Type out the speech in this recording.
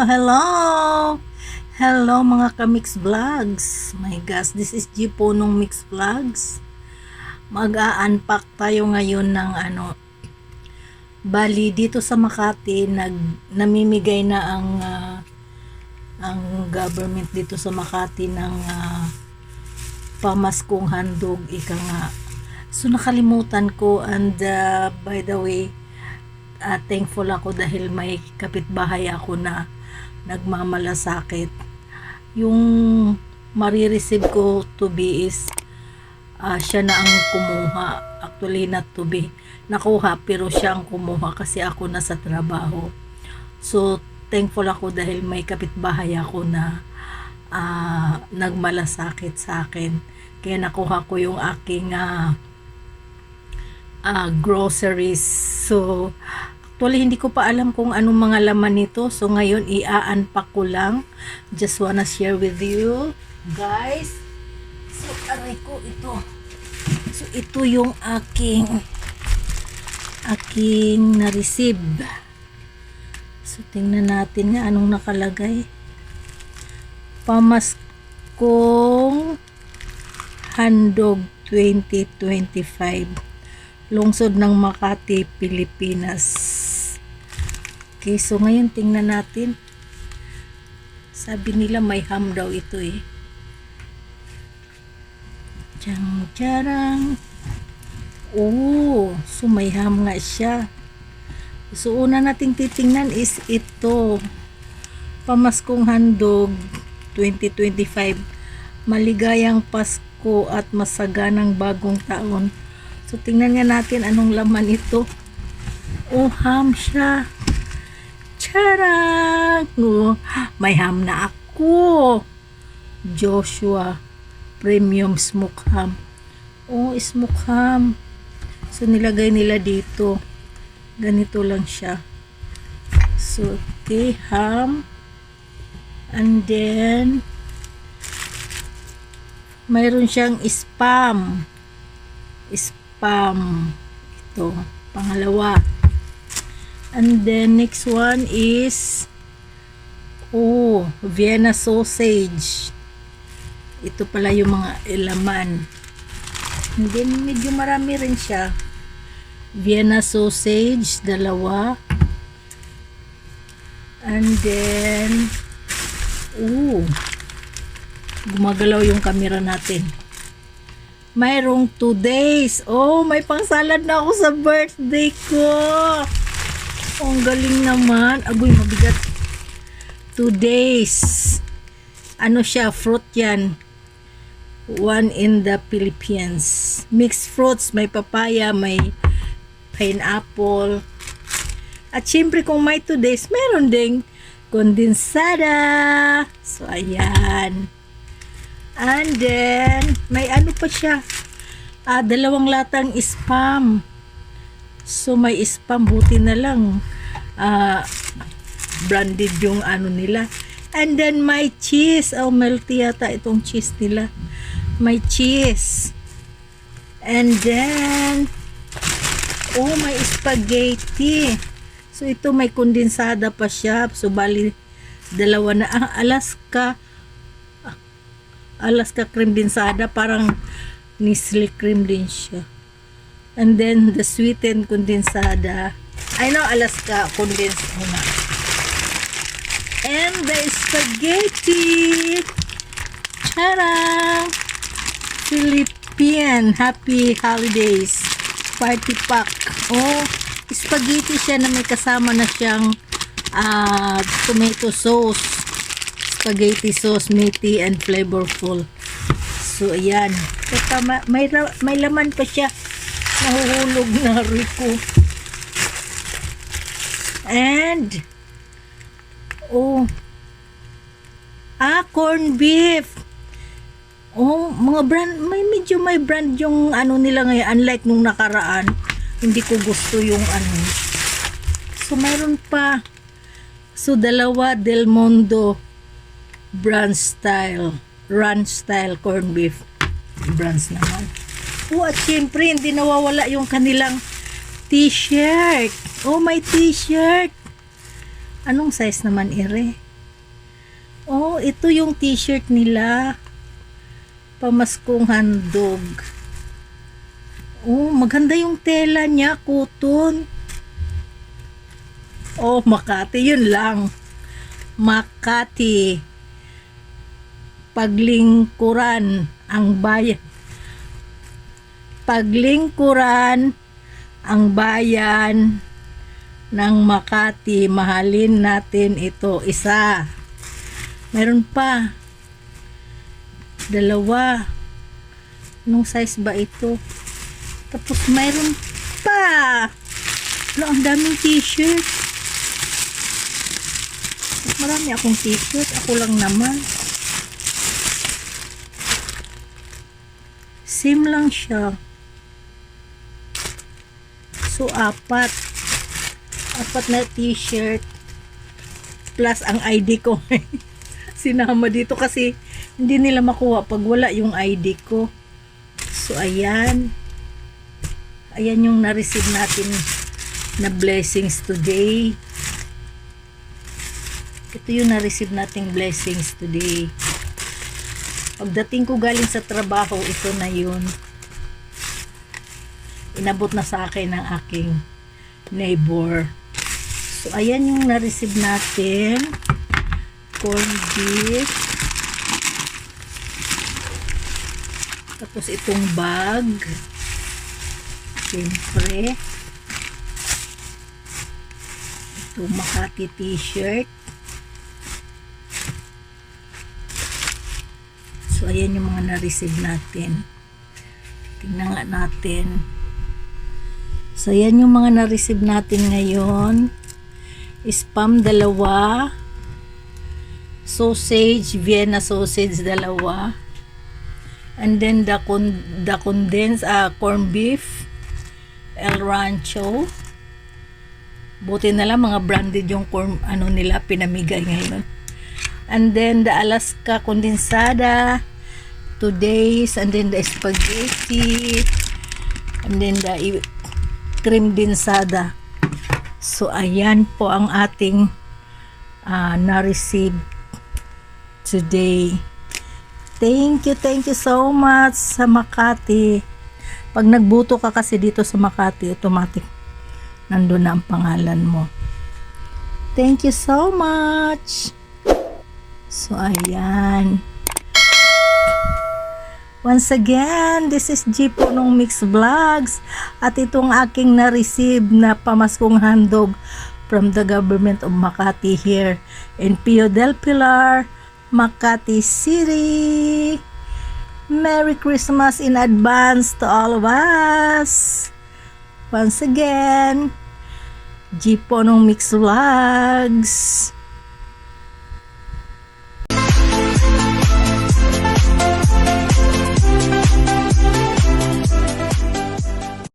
Hello! Hello mga ka-Mix Vlogs. My gosh, this is G po nung Mix Vlogs. Mag-a-unpack tayo ngayon ng bali dito sa Makati namimigay na ang government dito sa Makati ng pamaskong handog ika nga. So nakalimutan ko and by the way, thankful ako dahil may kapitbahay ako na nagmamalasakit. Yung marireceive ko to be is siya na ang kumuha. Actually not to be nakuha, pero siya ang kumuha kasi ako nasa trabaho. So thankful ako dahil may kapitbahay ako na nagmalasakit sa akin. Kaya nakuha ko yung aking groceries. So actually, hindi ko pa alam kung anong mga laman nito. So, ngayon, i-unpack ko lang. Just wanna share with you, guys. So, aray ko ito. So, ito yung aking na-receive. So, tingnan natin nga anong nakalagay. Pamaskong handog 2025. Lungsod ng Makati, Pilipinas. Okay, so ngayon tingnan natin. Sabi nila may ham daw ito eh. Charang. Oh, so may ham nga siya. So una nating titingnan is ito. Pamaskong handog 2025. Maligayang Pasko at masaganang bagong taon. So tingnan nga natin anong laman ito. Oh, ham siya. Charang! Oh, may ham na ako. Joshua Premium Smoke Ham. Oh, smoke ham. So nilagay nila dito. Ganito lang siya. So, okay, ham. And then mayroon siyang spam. Ito, pangalawa. And then next one is Vienna sausage. Ito pala yung mga laman. And then medyo marami rin siya. Vienna sausage, dalawa. And then gumagalaw yung camera natin. Mayroong 2 days. Oh, may pangsalad na ako sa birthday ko. Oh, ang galing naman. Agoy, mabigat. 2 days. Ano siya? Fruit yan. One in the Philippines. Mixed fruits. May papaya, may pineapple. At syempre kung may 2 days, meron ding kondensada. So, ayan. And then, may ano pa siya? 2 latang spam. So, may spam. Buti na lang. Branded yung ano nila. And then, may cheese. Oh, melty yata itong cheese nila. May cheese. And then, may spaghetti. So, ito may kondensada pa siya. So, bali, 2 na. Alaska cream densada. Parang Nestle cream din siya. And then, the sweetened condensada. I know, Alaska condensed muna. And the spaghetti. Charang! Philippine Happy Holidays Party Pack. Oh, spaghetti siya na may kasama na siyang tomato sauce. Spaghetti sauce, meaty and flavorful. So, ayan. May laman pa siya. Nahuhulog na riko. And corn beef. Mga brand, may brand yung ano nila ngayon, unlike nung nakaraan. Hindi ko gusto yung ano. So mayroon pa. So 2 Del Mundo brand style, ranch style corn beef. Brands naman. At syempre, hindi nawawala yung kanilang t-shirt. May t-shirt. Anong size naman, ire? Oh, ito yung t-shirt nila. Pamaskong handog. Oh, maganda yung tela niya, cotton. Oh, Makati, yun lang. Makati. Paglingkuran ang bayan. Paglingkuran ang bayan ng Makati. Mahalin natin ito. Isa. Meron pa. Dalawa. Anong size ba ito? Tapos mayroon pa. Wala, ang daming t-shirt. Marami akong t-shirt. Ako lang naman. Same lang siya. So, apat na t-shirt. Plus ang ID ko. Sinama dito kasi hindi nila makuha pag wala yung ID ko. So, ayan. Ayan yung na-receive natin na blessings today. Ito yung na-receive nating blessings today. Pagdating ko galing sa trabaho, ito na yun. Inabot na sa akin ng aking neighbor. So, ayan yung na-receive natin. Corned beef. Tapos itong bag. Siyempre. Itong Makati t-shirt. So, ayan yung mga na-receive natin. Tingnan nga natin. So, ayan yung mga na-receive natin ngayon. Spam 2. Sausage, Vienna sausage 2. And then the condensed corned beef. El Rancho. Buti na lang mga branded yung corn, nila, pinamigay ngayon. And then the Alaska condensada, 2 days. And then the spaghetti. And then the cream dinsada. So, ayan po ang ating na-receive today. Thank you so much sa Makati. Pag nagbuto ka kasi dito sa Makati, automatic nandun na ang pangalan mo. Thank you so much. So, ayan. Once again, this is G po nung Mix Vlogs. At itong aking na-receive na pamaskong handog from the government of Makati here in Pio del Pilar, Makati City. Merry Christmas in advance to all of us. Once again, G po nung Mix Vlogs.